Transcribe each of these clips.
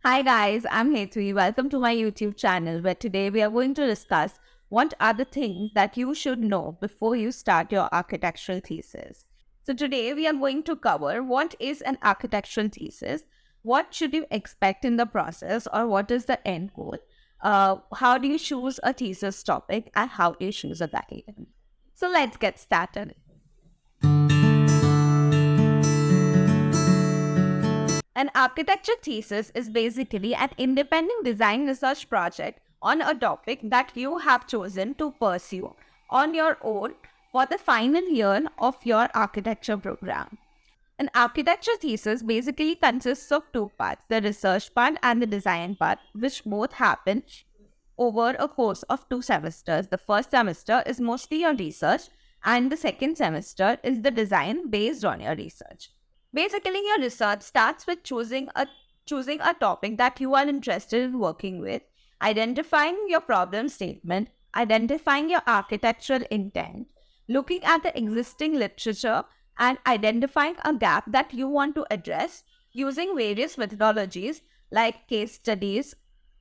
Hi guys, I'm Hetwi. Welcome to my YouTube channel where today we are going to discuss what are the things that you should know before you start your architectural thesis. So today we are going to cover what is an architectural thesis, what should you expect in the process or what is the end goal, how do you choose a thesis topic and how do you choose a guide. So let's get started. An architecture thesis is basically an independent design research project on a topic that you have chosen to pursue on your own for the final year of your architecture program. An architecture thesis basically consists of two parts, the research part and the design part, which both happen over a course of 2 semesters. The first semester is mostly your research, and the second semester is the design based on your research. Basically, your research starts with choosing a topic that you are interested in working with, identifying your problem statement, identifying your architectural intent, looking at the existing literature, and identifying a gap that you want to address using various methodologies like case studies,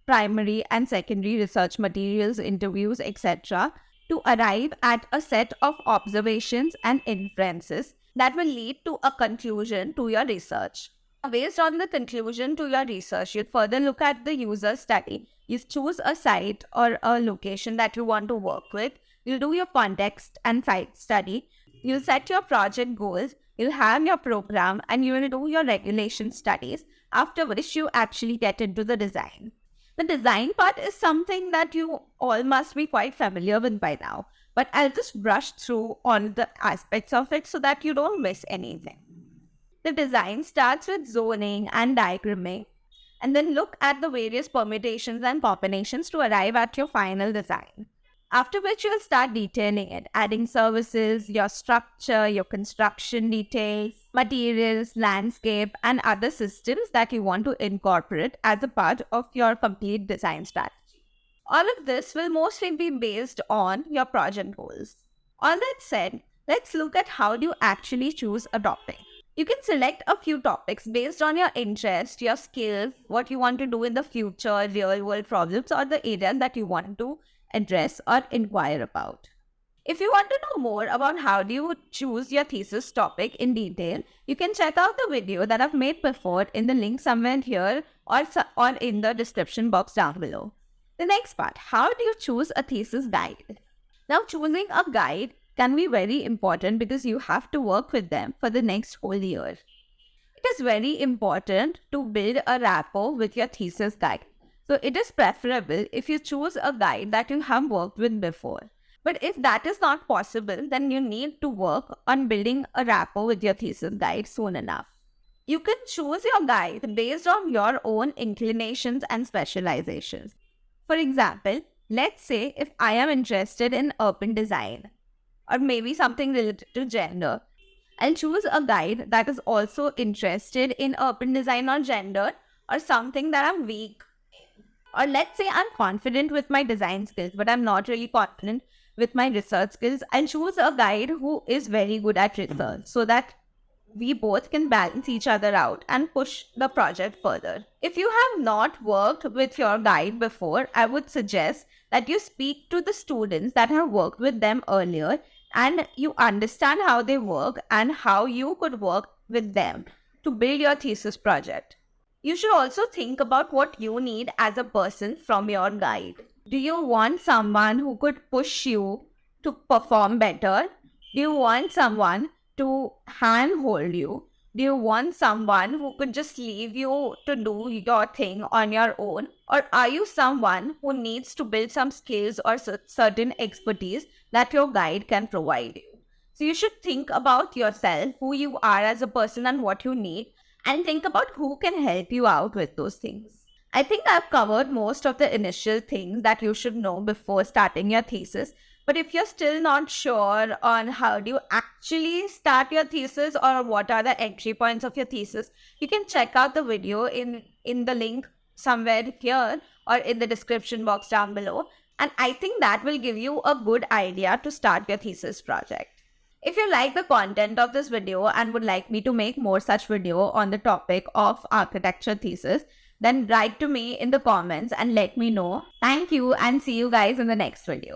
primary and secondary research materials, interviews, etc., to arrive at a set of observations and inferences that will lead to a conclusion to your research. Based on the conclusion to your research, you'll further look at the user study. You choose a site or a location that you want to work with. You'll do your context and site study. You'll set your project goals. You'll have your program and you will do your regulation studies, after which you actually get into the design. The design part is something that you all must be quite familiar with by now, but I'll just brush through on the aspects of it so that you don't miss anything. The design starts with zoning and diagramming, and then look at the various permutations and combinations to arrive at your final design. After which you'll start detailing it, adding services, your structure, your construction details, materials, landscape, and other systems that you want to incorporate as a part of your complete design strategy. All of this will mostly be based on your project goals. All that said, let's look at how do you actually choose a topic. You can select a few topics based on your interest, your skills, what you want to do in the future, real world problems, or the area that you want to address or inquire about. If you want to know more about how do you choose your thesis topic in detail, you can check out the video that I've made before in the link somewhere here or in the description box down below. The next part, how do you choose a thesis guide? Now, choosing a guide can be very important because you have to work with them for the next whole year. It is very important to build a rapport with your thesis guide. So it is preferable if you choose a guide that you have worked with before. But if that is not possible, then you need to work on building a rapport with your thesis guide soon enough. You can choose your guide based on your own inclinations and specializations. For example, let's say if I am interested in urban design or maybe something related to gender, I'll choose a guide that is also interested in urban design or gender or something that I'm weak. Or let's say I'm confident with my design skills, but I'm not really confident with my research skills. I'll choose a guide who is very good at research so that we both can balance each other out and push the project further. If you have not worked with your guide before, I would suggest that you speak to the students that have worked with them earlier and you understand how they work and how you could work with them to build your thesis project. You should also think about what you need as a person from your guide. Do you want someone who could push you to perform better? Do you want someone to handhold you? Do you want someone who could just leave you to do your thing on your own? Or are you someone who needs to build some skills or certain expertise that your guide can provide you? So you should think about yourself, who you are as a person and what you need, and think about who can help you out with those things. I think I've covered most of the initial things that you should know before starting your thesis. But if you're still not sure on how do you actually start your thesis or what are the entry points of your thesis, you can check out the video in the link somewhere here or in the description box down below. And I think that will give you a good idea to start your thesis project. If you like the content of this video and would like me to make more such video on the topic of architecture thesis, then write to me in the comments and let me know. Thank you and see you guys in the next video.